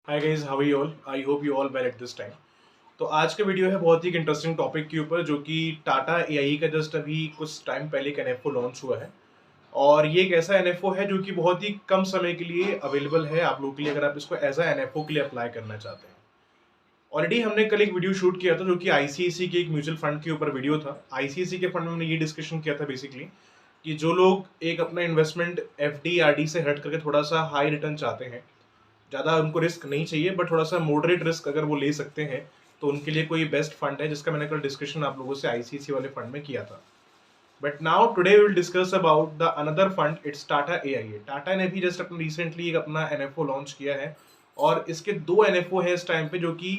Hi guys, how are you all? I hope you all well at this time. तो आज का video है बहुत ही इंटरेस्टिंग टॉपिक के ऊपर, जो कि टाटा एआई का जस्ट अभी कुछ टाइम पहले एक एनएफओ लॉन्च हुआ है। और ये एक ऐसा एनएफओ है जो कि बहुत ही कम समय के लिए अवेलेबल है आप लोगों के लिए, अगर आप इसको एज अ एनएफओ के लिए अप्लाई करना चाहते हैं। ऑलरेडी हमने कल एक वीडियो शूट किया था जो कि आईसीआईसी के एक म्यूचुअल फंड के ऊपर वीडियो था। आईसीआईसी के फंड में हमने ये डिस्कशन किया था बेसिकली कि जो लोग एक अपना इन्वेस्टमेंट एफडी आरडी से हट करके थोड़ा सा हाई रिटर्न चाहते हैं, ज़्यादा उनको रिस्क नहीं चाहिए बट थोड़ा सा मॉडरेट रिस्क अगर वो ले सकते हैं, तो उनके लिए कोई बेस्ट फंड है, जिसका मैंने कल डिस्कशन आप लोगों से आईसीआईसी वाले फंड में किया था। But now today we will discuss about the another fund, it's Tata AI. Tata ने भी जस्ट अपना रिसेंटली एक अपना एनएफओ लॉन्च किया है, और इसके दो एनएफओ है इस टाइम पे, जो कि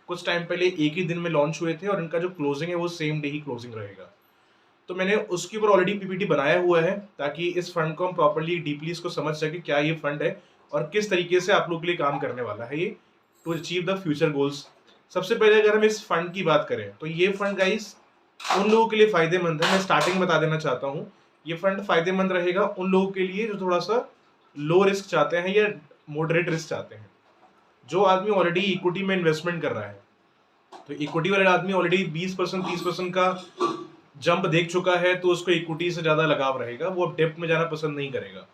कुछ टाइम पहले एक ही दिन में लॉन्च हुए थे, और इनका जो क्लोजिंग है वो सेम डे ही क्लोजिंग रहेगा। तो मैंने उसके ऊपर ऑलरेडी पीपीटी बनाया हुआ है, ताकि इस फंड को हम प्रॉपर्ली डीपली इसको समझ सके क्या ये फंड है और किस तरीके से आप लोगों के लिए काम करने वाला है ये to achieve the future goals. सबसे पहले अगर हम इस फंड की बात करें तो ये फंड गाइस उन लोगों के लिए फायदेमंद है। मैं स्टार्टिंग बता देना चाहता हूँ, ये फंड फायदेमंद रहेगा उन लोगों के लिए जो थोड़ा सा लो रिस्क चाहते हैं या मॉडरेट रिस्क चाहते हैं। जो आदमी ऑलरेडी इक्विटी में इन्वेस्टमेंट कर रहा है, तो इक्विटी वाले आदमी ऑलरेडी 20% 30% का जंप देख चुका है, तो उसको इक्विटी से ज्यादा लगाव रहेगा, वो अब डेप्ट में जाना पसंद नहीं करेगा।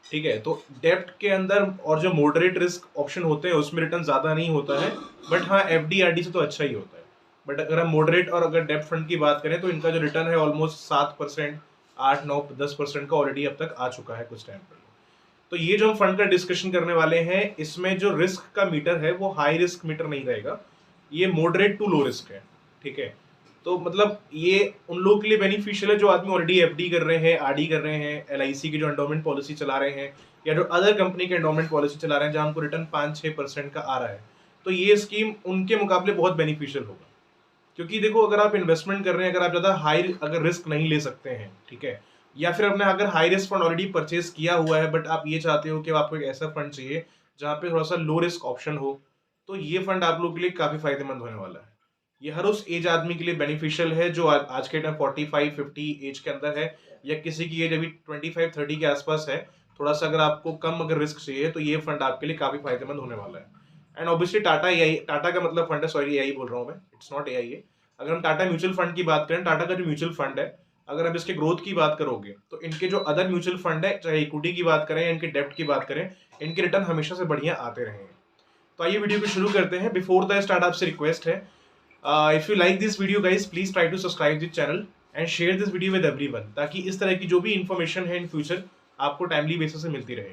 ठीक है, तो डेप्ट के अंदर और जो मॉडरेट रिस्क ऑप्शन होते हैं उसमें रिटर्न ज्यादा नहीं होता है, बट हाँ एफडी आरडी से तो अच्छा ही होता है। बट अगर हम मॉडरेट और अगर डेप्ट फंड की बात करें तो इनका जो रिटर्न है ऑलमोस्ट 7%, 8 9 10% का ऑलरेडी अब तक आ चुका है कुछ टाइम पहले। तो ये जो हम फंड का डिस्कशन करने वाले हैं, इसमें जो रिस्क का मीटर है वो हाई रिस्क मीटर नहीं रहेगा, ये मॉडरेट टू लो रिस्क है। ठीक है, तो मतलब ये उन लोगों के लिए बेनिफिशियल है जो आदमी ऑलरेडी एफडी कर रहे हैं, आरडी कर रहे हैं, एलआईसी की जो एंडोमेंट पॉलिसी चला रहे हैं, या जो अदर कंपनी के एंडोमेंट पॉलिसी चला रहे हैं जहां उनको रिटर्न 5-6% का आ रहा है। तो ये स्कीम उनके मुकाबले बहुत बेनिफिशियल होगा, क्योंकि देखो अगर आप इन्वेस्टमेंट कर रहे हैं, अगर आप ज़्यादा हाई अगर रिस्क नहीं ले सकते हैं, ठीक है, या फिर आपने अगर high risk fund already purchase किया हुआ है बट आप ये चाहते हो कि आपको एक ऐसा फंड चाहिए जहाँ पे थोड़ा सा लो रिस्क ऑप्शन हो, तो ये फंड आप लोगों के लिए काफ़ी फायदेमंद होने वाला है। ये हर उस एज आदमी के लिए बेनिफिशियल है जो आज के टाइम 45-50 एज के अंदर है, या किसी की एज अभी 25-30 के आसपास है। थोड़ा सा अगर आपको कम अगर रिस्क चाहिए तो ये फंड आपके लिए काफ़ी फायदेमंद होने वाला है। And obviously Tata AI, Tata का मतलब फंड है, सॉरी एआई बोल रहा हूँ मैं, इट्स नॉट एआई। अगर हम टाटा म्यूचुअल फंड की बात करें, टाटा का जो म्यूचुअल फंड है, अगर आप इसके ग्रोथ की बात करोगे तो इनके जो अदर म्यूचुअल फंड है, चाहे इक्विटी की बात करें या इनके डेप्ट की बात करें, इनके रिटर्न हमेशा से बढ़िया आते रहे हैं। तो आइए वीडियो को शुरू करते हैं। बिफोर द स्टार्ट आपसे रिक्वेस्ट है, if you like this video guys, please try to subscribe this channel and share this video with everyone, ताकि इस तरह की जो भी इन्फॉर्मेशन है इन फ्यूचर आपको टाइमली बेसिस से मिलती रहे।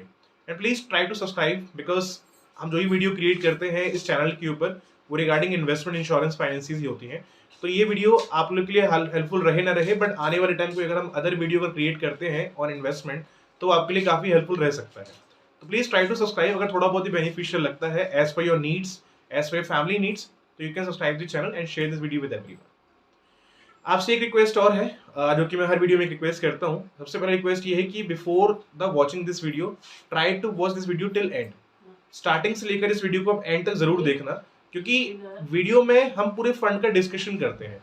And please try to subscribe, because हम जो भी वीडियो क्रिएट करते हैं इस चैनल के ऊपर वो रिगार्डिंग इन्वेस्टमेंट, इंश्योरेंस, फाइनेंसिस ही होती हैं। तो ये वीडियो आप लोग के लिए हेल्पफुल रहे ना रहे, बट आने वाले टाइम को अगर हम अदर वीडियो अगर क्रिएट करते हैं ऑन इन्वेस्टमेंट तो आपके लिए काफी हेल्पफुल रह सकता है। तो प्लीज ट्राई टू सब्सक्राइब, अगर थोड़ा बहुत ही बेनिफिशियल लगता है as per your needs, as per your family needs, तो you can subscribe the channel and share this video with everyone. आपसे एक रिक्वेस्ट और है, जो कि मैं हर वीडियो में एक रिक्वेस्ट करता हूँ। सबसे पहला रिक्वेस्ट ये है कि before the watching this video, try to watch this video till end. Starting से लेकर इस वीडियो को आप एंड तक जरूर देखना, क्योंकि वीडियो में हम पूरे फंड का डिस्कशन करते हैं।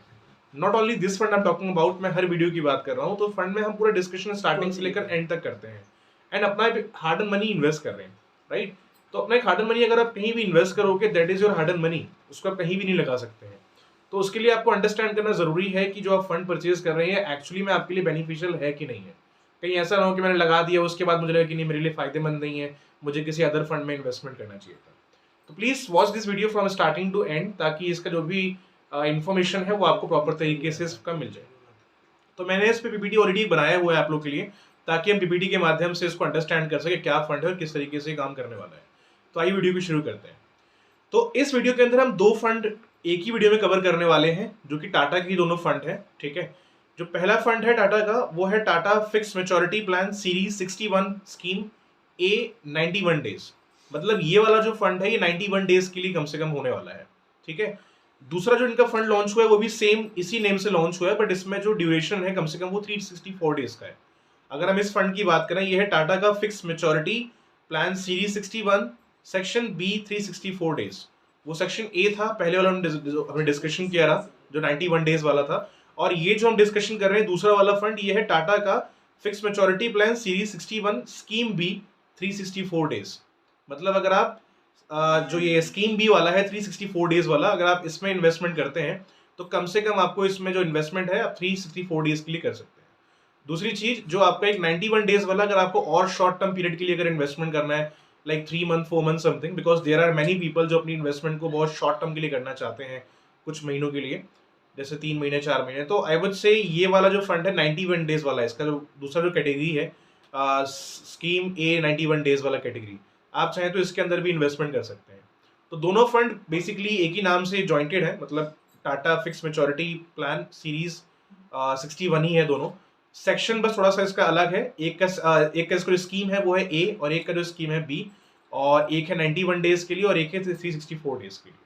Not only this fund I am talking about, मैं हर वीडियो की बात कर रहा हूँ, तो फंड में हम पूरा डिस्कशन स्टार्टिंग से लेकर एंड तक करते हैं एंड अपना हार्ड एंड मनी इन्वेस्ट कर रहे हैं, राइट। तो अपना एक हार्ड एंड मनी अगर आप कहीं भी इन्वेस्ट करोगे, that is your hard and money, उसको आप कहीं भी नहीं लगा सकते हैं। तो उसके लिए आपको अंडरस्टैंड करना जरूरी है कि जो आप फंड परचेज कर रहे हैं एक्चुअली में आपके लिए बेनिफिशियल है कि नहीं है। कहीं ऐसा ना हो कि मैंने लगा दिया उसके बाद मुझे लगा कि नहीं मेरे लिए फायदेमंद नहीं है, मुझे किसी अदर फंड में इन्वेस्टमेंट करना चाहिए था। तो please watch this video from starting to end, ताकि इसका जो भी इन्फॉर्मेशन है वो आपको प्रॉपर तरीके से इसका मिल जाए। तो मैंने इस पे पीपीटी ऑलरेडी बनाया हुआ है आप लोग के लिए, ताकि हम पीपीटी के माध्यम से इसको अंडरस्टैंड कर सके क्या फंड है और किस तरीके से काम करने वाला है। तो आइए वीडियो को शुरू करते हैं। तो इस वीडियो के अंदर हम दो फंड एक ही वीडियो में कवर करने वाले हैं, जो कि टाटा की दोनों फंड है। ठीक है, जो पहला फंड है टाटा का वो है Tata fix maturity plan series 61 scheme A 91 days. मतलब ये वाला जो फंड है ये 91 डेज के लिए कम से कम होने वाला है। ठीक है, दूसरा जो इनका फंड लॉन्च हुआ है वो भी सेम इसी नेम से लॉन्च हुआ है, बट इसमें जो ड्यूरेशन है कम से कम वो 364 डेज का है। अगर हम इस फंड की बात करें, ये है टाटा का fix maturity plan series 61 section B 364 days. वो सेक्शन ए था, पहले वाला हमने डिस्कशन किया रहा जो 91 डेज वाला था, और ये जो हम डिस्कशन कर रहे हैं दूसरा वाला फंड, ये है टाटा का fix maturity plan series 61 scheme B 364 days. मतलब अगर आप जो ये स्कीम बी वाला है 364 डेज वाला, अगर आप इसमें इन्वेस्टमेंट करते हैं तो कम से कम आपको इसमें जो इन्वेस्टमेंट है आप 364 डेज के लिए कर सकते हैं। दूसरी चीज जो आपका एक 91 डेज वाला, अगर आपको और शॉर्ट टर्म पीरियड के लिए अगर इन्वेस्टमेंट करना है like 3 month 4 month something, because there are many people जो अपनी इन्वेस्टमेंट को बहुत शॉर्ट टर्म के लिए करना चाहते हैं, कुछ महीनों के लिए, जैसे 3 महीने 4 महीने, तो आई वुड से ये वाला जो फंड है 91 डेज वाला है, इसका जो दूसरा जो कैटेगरी है स्कीम ए 91 डेज वाला कैटेगरी, आप चाहें तो इसके अंदर भी इन्वेस्टमेंट कर सकते हैं। तो दोनों फंड बेसिकली एक ही नाम से जॉइंटेड है, मतलब Tata fix maturity plan series 61 ही है दोनों। सेक्शन बस थोड़ा सा इसका अलग है, एक का इसका जो स्कीम है वो है ए और एक का जो स्कीम है बी, और एक है 91 डेज के लिए और एक है 364 डेज के लिए।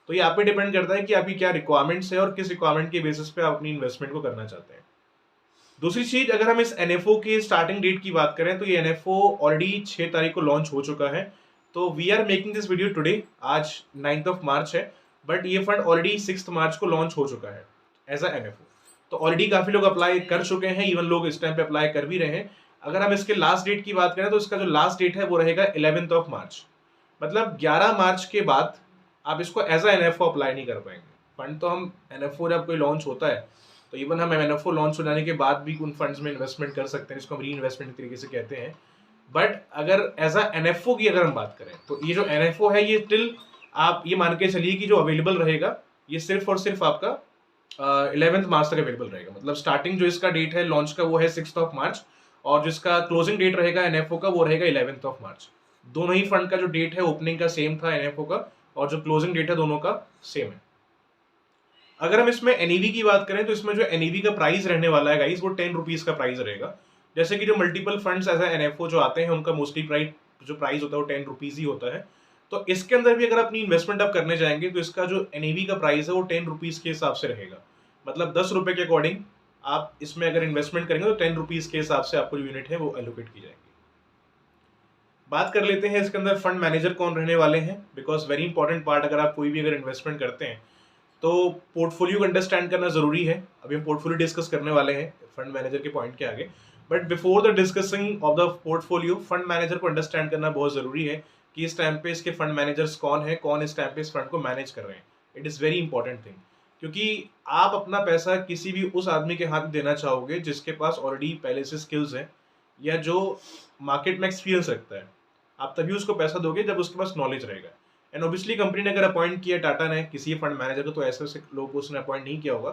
तो ये आप पे डिपेंड करता है कि आपकी क्या रिक्वायरमेंट्स है और किस रिक्वायरमेंट के बेसिस पे आप अपनी इन्वेस्टमेंट को करना चाहते हैं। दूसरी चीज, अगर हम इस एनएफओ की स्टार्टिंग डेट की बात करें तो ये एनएफओ ऑलरेडी 6 तारीख को लॉन्च हो चुका है। तो we are making this video today, आज 9 मार्च है, बट ये फंड ऑलरेडी 6 मार्च को लॉन्च हो चुका है एज अ एनएफओ। तो ऑलरेडी काफी लोग अप्लाई कर चुके हैं, इवन लोग इस टाइम पे अप्लाई कर भी रहे हैं। अगर हम इसके लास्ट डेट की बात करें तो इसका जो लास्ट डेट है वो रहेगा 11 मार्च, मतलब 11 मार्च के बाद आप इसको एज अ एनएफओ अप्लाई नहीं कर पाएंगे। फंड तो हम एनएफओ जब कोई लॉन्च होता है तो इवन हम एनएफओ लॉन्च हो जाने के बाद भी उन फंड्स में इन्वेस्टमेंट कर सकते हैं, जिसको हम री इन्वेस्टमेंट तरीके से कहते हैं। बट अगर एज अ एनएफओ की अगर हम बात करें तो ये जो एनएफओ है ये टिल आप ये मान के चलिए कि जो अवेलेबल रहेगा ये सिर्फ और सिर्फ आपका 11 मार्च तक अवेलेबल रहेगा। मतलब स्टार्टिंग जो इसका डेट है लॉन्च का वो है 6 मार्च, और जिसका क्लोजिंग डेट रहेगा एनएफओ का वो रहेगा 11 मार्च। दोनों ही फंड का जो डेट है ओपनिंग का सेम था एनएफओ का, और जो क्लोजिंग डेट है दोनों का सेम है। अगर हम इसमें एनईवी की बात करें तो इसमें जो एनईवी का प्राइस रहने वाला है गाइस वो 10 रुपीज का प्राइस रहेगा। जैसे कि जो मल्टीपल फंड्स एज एनएफओ जो आते हैं उनका मोस्टली प्राइस होता है वो 10 रुपीज ही होता है। तो इसके अंदर भी अगर अपनी इन्वेस्टमेंट आप करने जाएंगे तो इसका जो एनईवी का प्राइस है वो 10 रुपीज के हिसाब से रहेगा। मतलब 10 रुपए के अकॉर्डिंग आप इसमें अगर इन्वेस्टमेंट करेंगे तो 10 रुपीज के हिसाब से आपको जो यूनिट है वो एलोकेट की जाएगी। बात कर लेते हैं इसके अंदर फंड मैनेजर कौन रहने वाले हैं, बिकॉज वेरी इंपॉर्टेंट पार्ट, अगर आप कोई भी अगर इन्वेस्टमेंट करते हैं तो पोर्टफोलियो को अंडरस्टैंड करना जरूरी है। अभी हम पोर्टफोलियो डिस्कस करने वाले हैं फंड मैनेजर के पॉइंट के आगे, but before the discussing of the portfolio fund manager को अंडरस्टैंड करना बहुत जरूरी है कि इस टाइम पे इसके फंड मैनेजर्स कौन है, कौन इस टाइम पे इस फंड को मैनेज कर रहे हैं। It is very important thing, क्योंकि आप अपना पैसा किसी भी उस आदमी के हाथ में देना चाहोगे जिसके पास ऑलरेडी पहले से स्किल्स हैं या जो मार्केट में एक्सपीरियंस रखता है। आप तभी उसको पैसा दोगे जब उसके पास नॉलेज रहेगा। एंड ऑब्वियसली कंपनी ने अगर अपॉइंट किया टाटा ने किसी फंड मैनेजर को तो ऐसे ऐसे लोग को उसने अपॉइंट नहीं किया होगा।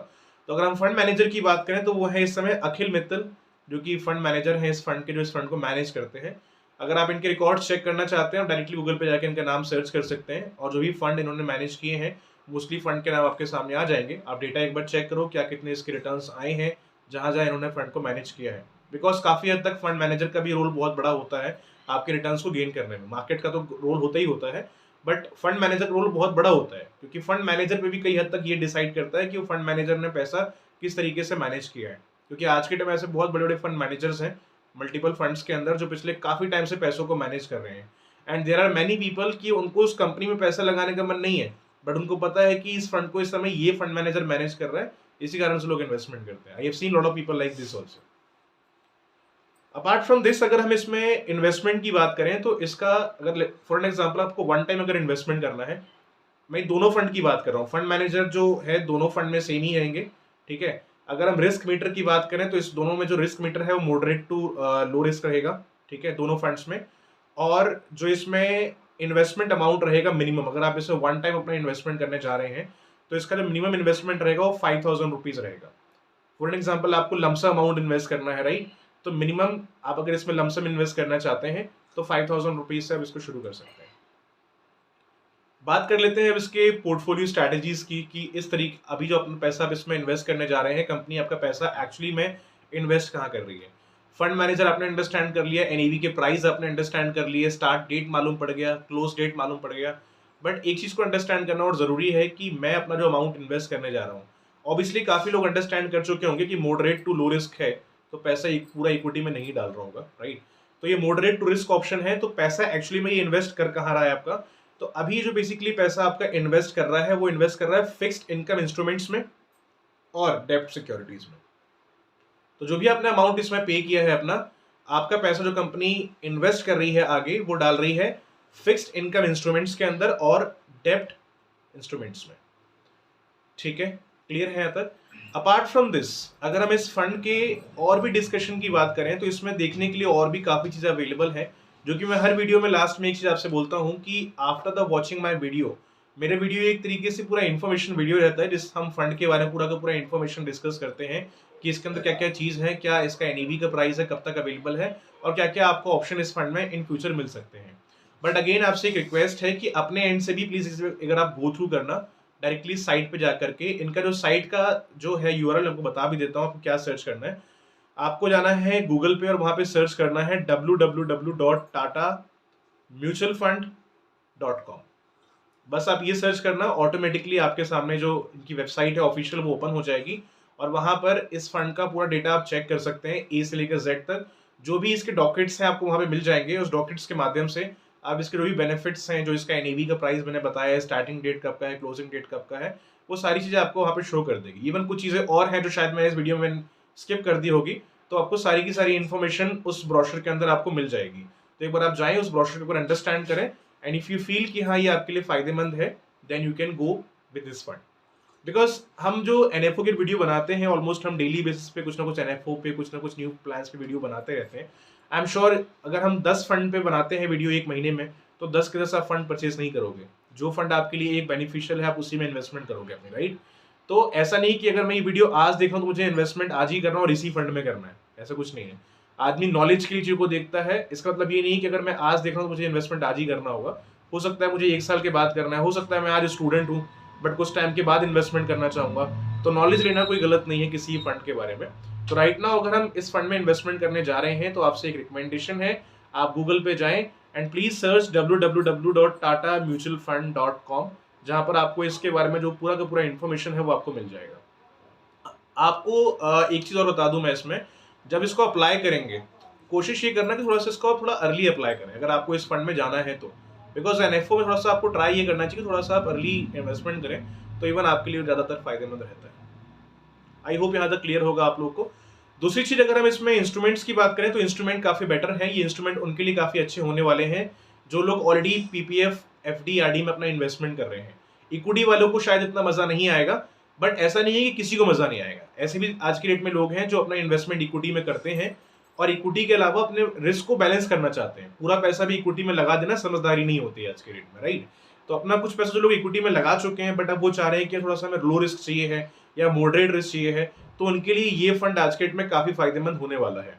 तो अगर हम फंड मैनेजर की बात करें तो वो है इस समय अखिल मित्तल, जो कि फंड मैनेजर है इस फंड के, जो इस फंड को मैनेज करते हैं। अगर आप इनके रिकॉर्ड्स चेक करना चाहते हैं डायरेक्टली गूगल पे जाकर इनका नाम सर्च कर सकते हैं, और जो भी फंड इन्होंने मैनेज किए हैं मोस्टली फंड के नाम आपके सामने आ जाएंगे। आप डेटा एक बार चेक करो क्या कितने इसके रिटर्न्स आए हैं जहां जहां इन्होंने फंड को मैनेज किया है, बिकॉज काफी हद तक फंड मैनेजर का भी रोल बहुत बड़ा होता है आपके रिटर्न्स को गेन करने में। मार्केट का तो रोल होता ही होता है, बट फंड मैनेजर का रोल बहुत बड़ा होता है, क्योंकि फंड मैनेजर पे भी कई हद तक ये डिसाइड करता है कि वो फंड मैनेजर ने पैसा किस तरीके से मैनेज किया है। क्योंकि आज के टाइम ऐसे बहुत बड़े बड़े फंड मैनेजर्स हैं मल्टीपल फंड्स के अंदर जो पिछले काफी टाइम से पैसों को मैनेज कर रहे हैं। And there are many people कि उनको उस कंपनी में पैसा लगाने का मन नहीं है, बट उनको पता है कि इस फंड को इस समय ये फंड मैनेजर मैनेज कर रहा है, इसी कारण से लोग इन्वेस्टमेंट करते हैं। I have seen lot of people like this also. Apart from this, अगर हम इसमें इन्वेस्टमेंट की बात करें तो इसका अगर फॉर एन एग्जांपल आपको वन टाइम अगर इन्वेस्टमेंट करना है, मैं दोनों फंड की बात कर रहा हूँ, फंड मैनेजर जो है दोनों फंड में सेम ही रहेंगे, ठीक है। अगर हम रिस्क मीटर की बात करें तो इस दोनों में जो रिस्क मीटर है वो मॉडरेट टू लो रिस्क रहेगा, ठीक है, दोनों फंड्स में। और जो इसमें इन्वेस्टमेंट अमाउंट रहेगा मिनिमम, अगर आप इसमें वन टाइम अपना इन्वेस्टमेंट करने जा रहे हैं तो इसका जो मिनिमम इन्वेस्टमेंट रहेगा वो 5000 रुपीज रहेगा। फॉर एन एग्जाम्पल आपको लमसम अमाउंट इन्वेस्ट करना है, राइट, तो मिनिमम आप अगर इसमें लमसम इन्वेस्ट करना चाहते हैं तो 5000 रुपीज से आप इसको शुरू कर सकते हैं। बात कर लेते हैं अब इसके पोर्टफोलियो स्ट्रैटेजीज की, कि इस तरीके अभी जो अपना पैसा आप इसमें इन्वेस्ट करने जा रहे हैं, कंपनी आपका पैसा एक्चुअली में इन्वेस्ट कहाँ कर रही है। फंड मैनेजर आपने अंडरस्टैंड कर लिया, एनईवी के प्राइस आपने अंडरस्टैंड कर लिए, स्टार्ट डेट मालूम पड़ गया, क्लोज डेट मालूम पड़ गया, बट एक चीज को अंडरस्टैंड करना और जरूरी है कि मैं अपना जो अमाउंट इन्वेस्ट करने जा रहा हूँ, ऑब्वियसली काफी लोग अंडरस्टैंड कर चुके होंगे कि मॉडरेट टू लो रिस्क है, तो पैसा पूरा इक्विटी में नहीं डाल रहा होगा, राइट। तो ये मॉडरेट टू रिस्क ऑप्शन है, तो पैसा एक्चुअली में ये इन्वेस्ट कर कहाँ रहा है आपका, तो अभी जो बेसिकली पैसा आपका इन्वेस्ट कर रहा है वो इन्वेस्ट कर रहा है फिक्स्ड इनकम इंस्ट्रूमेंट्स में और डेब्ट सिक्योरिटीज में। तो जो भी आपने अमाउंट इसमें पे किया है अपना, आपका पैसा जो कंपनी इन्वेस्ट कर रही है आगे वो डाल रही है फिक्स्ड इनकम इंस्ट्रूमेंट्स के अंदर और डेब्ट इंस्ट्रूमेंट्स में। ठीक है, क्लियर है यहाँ तक? अपार्ट फ्रॉम दिस, अगर हम इस फंड के और भी डिस्कशन की बात करें तो इसमें देखने के लिए और भी काफी चीजें अवेलेबल है, जो कि मैं हर वीडियो में लास्ट में एक चीज आपसे बोलता हूँ कि after the watching my video, मेरे वीडियो एक तरीके से पूरा इन्फॉर्मेशन वीडियो रहता है जिस हम फंड के बारे में पूरा का पूरा इन्फॉर्मेशन डिस्कस करते हैं कि इसके अंदर क्या क्या चीज है, क्या इसका एनईवी का प्राइस है, कब तक अवेलेबल है, और क्या क्या आपको ऑप्शन इस फंड में इन फ्यूचर मिल सकते हैं। बट अगेन आपसे एक रिक्वेस्ट है कि अपने एंड से भी प्लीज अगर आप गो थ्रू करना डायरेक्टली साइट पे जा करके, इनका जो साइट का जो है यूआरएल आपको बता भी देता हूँ आपको क्या सर्च करना है। आपको जाना है गूगल पे और वहां पे सर्च करना है www.tatamutualfund.com। बस आप ये सर्च करना, ऑटोमेटिकली आपके सामने जो इनकी वेबसाइट है ऑफिशियल वो ओपन हो जाएगी और वहां पर इस फंड का पूरा डेटा आप चेक कर सकते हैं, ए से लेकर जेड तक। जो भी इसके डॉक्यूमेंट्स हैं आपको वहां पे मिल जाएंगे। उस डॉक्यूमेंट्स के माध्यम से आप इसके जो भी बेनिफिट्स हैं, जो इसका एनईवी का प्राइस मैंने बताया है, स्टार्टिंग डेट कब का है, क्लोजिंग डेट कब का है, वो सारी चीजें आपको वहां पे शो कर देगी। इवन कुछ चीजें और हैं जो शायद मैंने इस वीडियो में स्किप कर दी होगी, तो आपको सारी की सारी इन्फॉर्मेशन उस ब्रोशर के अंदर आपको मिल जाएगी। तो एक बार आप जाएं, उस ब्रोशर के ऊपर अंडरस्टैंड करें, एंड इफ यू फील कि हाँ ये आपके लिए फायदेमंद है, then you can go with this fund. Because हम जो एनएफओ की वीडियो बनाते हैं, ऑलमोस्ट हम डेली बेसिस पे कुछ ना कुछ एनएफओ पे, कुछ ना कुछ न्यू प्लान्स पे वीडियो बनाते रहते हैं। आई एम श्योर अगर हम 10 फंड पे बनाते हैं वीडियो एक महीने में, तो 10 के 10 आप फंड परचेज नहीं करोगे। जो फंड आपके लिए एक बेनिफिशियल है आप उसी में इन्वेस्टमेंट करोगे अपनी, राइट? तो ऐसा नहीं कि अगर मैं ये वीडियो आज देख रहा हूँ तो मुझे इन्वेस्टमेंट आज ही करना है और इसी फंड में करना है, ऐसा कुछ नहीं है। आदमी नॉलेज के लिए चीजों को देखता है। इसका मतलब ये नहीं कि अगर मैं आज देख रहा हूँ तो मुझे इन्वेस्टमेंट आज ही करना होगा। हो सकता है मुझे 1 साल के बाद करना है, हो सकता है मैं आज स्टूडेंट हूँ बट कुछ टाइम के बाद इन्वेस्टमेंट करना चाहूंगा। तो नॉलेज लेना कोई गलत नहीं है किसी फंड के बारे में। तो राइट नाउ अगर हम इस फंड में इन्वेस्टमेंट करने जा रहे हैं तो आपसे एक रिकमेंडेशन है, आप गूगल पे जाएं एंड प्लीज सर्च www.tatamutualfund.com, जहां पर आपको इसके बारे में जो पूरा का पूरा इन्फॉर्मेशन है वो आपको मिल जाएगा। आपको एक चीज और बता दूं मैं इसमें, जब इसको अप्लाई करेंगे कोशिश ये करना कि थोड़ा सा इसको थोड़ा अर्ली अप्लाई करें अगर आपको इस फंड में जाना है तो। बिकॉज एनएफओ में थोड़ा सा आपको ट्राई ये करना चाहिए कि थोड़ा सा आप अर्ली इन्वेस्टमेंट करें, तो इवन आपके लिए ज्यादातर फायदेमंद रहता है। आई होप यहाँ तक क्लियर होगा आप लोग को। दूसरी चीज, अगर हम इसमें इंस्ट्रूमेंट्स की बात करें तो इंस्ट्रूमेंट काफी बेटर है। ये इंस्ट्रूमेंट उनके लिए काफी अच्छे होने वाले हैं जो लोग ऑलरेडी पीपीएफ, एफडी, आरडी में अपना इन्वेस्टमेंट कर रहे हैं। इक्विटी वालों को शायद इतना मजा नहीं आएगा, बट ऐसा नहीं है कि किसी को मजा नहीं आएगा। ऐसे भी आज की डेट में लोग हैं जो अपना इन्वेस्टमेंट इक्विटी में करते हैं और इक्विटी के अलावा अपने रिस्क को बैलेंस करना चाहते हैं। पूरा पैसा भी इक्विटी में लगा देना समझदारी नहीं होती है आज के डेट में, राइट? तो अपना कुछ पैसा जो लोग इक्विटी में लगा चुके हैं बट अब वो चाह रहे हैं कि थोड़ा सा हमें लो रिस्क चाहिए है या मॉडरेट रिस्क चाहिए है, तो उनके लिए ये फंड आज के डेट में काफी फायदेमंद होने वाला है।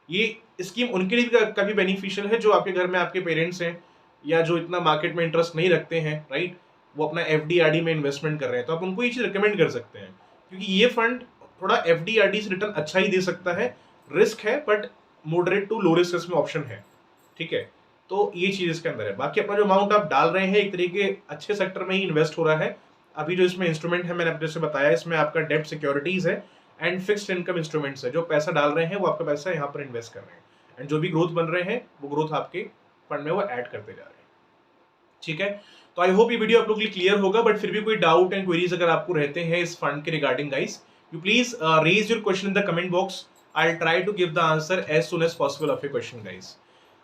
ये स्कीम उनके लिए भी काफी बेनिफिशियल है जो आपके घर में आपके पेरेंट्स हैं या जो इतना मार्केट में इंटरेस्ट नहीं रखते हैं, राइट? वो अपना एफडी, आरडी में इन्वेस्टमेंट कर रहे हैं, तो आप उनको ये चीज रिकमेंड कर सकते हैं क्योंकि ये फंड थोड़ा एफडी, आरडी से रिटर्न अच्छा ही दे सकता है। रिस्क है but moderate to low risk इसमें ऑप्शन है, ठीक है? तो ये चीज इसके अंदर है। बाकी अपना जो अमाउंट आप डाल रहे हैं एक तरीके अच्छे सेक्टर में ही इन्वेस्ट हो रहा है। अभी जो इसमें इंस्ट्रूमेंट है मैंने जैसे बताया, इसमें आपका डेब्ट सिक्योरिटीज है एंड फिक्स्ड इनकम इंस्ट्रूमेंट्स है। जो पैसा डाल रहे हैं वो आपका पैसा यहाँ पर इन्वेस्ट कर रहे हैं एंड जो भी ग्रोथ बन रहे हैं वो ग्रोथ आपके फंड में वो ऐड करते जा रहे हैं, ठीक है? तो आई होप ये वीडियो आप लोग के लिए क्लियर होगा। बट फिर भी कोई डाउट एंड क्वेरीज अगर आपको रहते हैं इस फंड के regarding guys, you please raise your question in the comment box. I will try to give the answer as soon as possible of your question guys.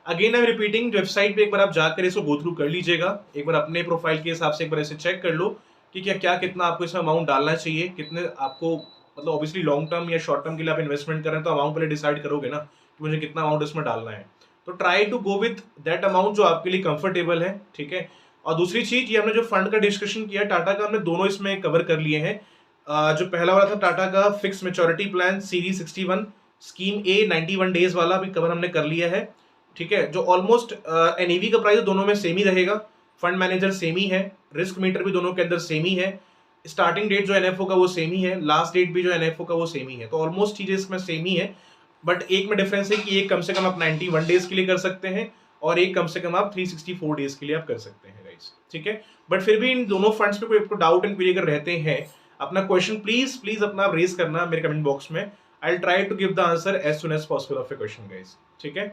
Again I am repeating, website पे एक बार आप जाकर इसको go through कर लीजिएगा। एक बार अपने profile के हिसाब से एक बार ऐसे चेक कर लो कि क्या कितना आपको इसमें अमाउंट डालना चाहिए, कितने आपको, मतलब ऑब्वियसली लॉन्ग टर्म या शॉर्ट टर्म के लिए आप इन्वेस्टमेंट करें तो अमाउंट पहले डिसाइड करोगे ना कि मुझे कितना अमाउंट इसमें डालना है। तो try to go with that amount जो आपके लिए कंफर्टेबल है, ठीक है? और दूसरी चीज, ये हमने जो फंड का डिस्कशन किया टाटा का, हमने दोनों इसमें कवर कर लिए हैं। जो पहला वाला था टाटा का fix maturity plan series 61 scheme A 91 days वाला भी कवर हमने कर लिया है, ठीक है? जो ऑलमोस्ट एनईवी का प्राइस दोनों में सेम ही रहेगा, फंड मैनेजर सेम ही है, रिस्क मीटर भी दोनों के अंदर सेम ही है, स्टार्टिंग डेट जो एनएफओ का वो सेम ही है, लास्ट डेट भी जो एनएफओ का वो सेम ही है। तो ऑलमोस्ट चीजें इसमें सेम ही है, बट एक में डिफरेंस है कि एक कम से कम आप 91 डेज के लिए कर सकते हैं और एक कम से कम आप 364 डेज के लिए आप कर सकते हैं गाइस, ठीक है? बट फिर भी इन दोनों फंड्स पे कोई आपको डाउट एंड क्वेरी अगर रहते हैं, अपना क्वेश्चन प्लीज अपना आप रेज करना मेरे कमेंट बॉक्स में। I will try to give the answer as soon as possible of your question guys, ठीक है?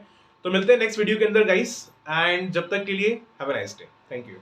तो मिलते हैं नेक्स्ट वीडियो के अंदर गाइस, एंड जब तक के लिए have a nice day. Thank you.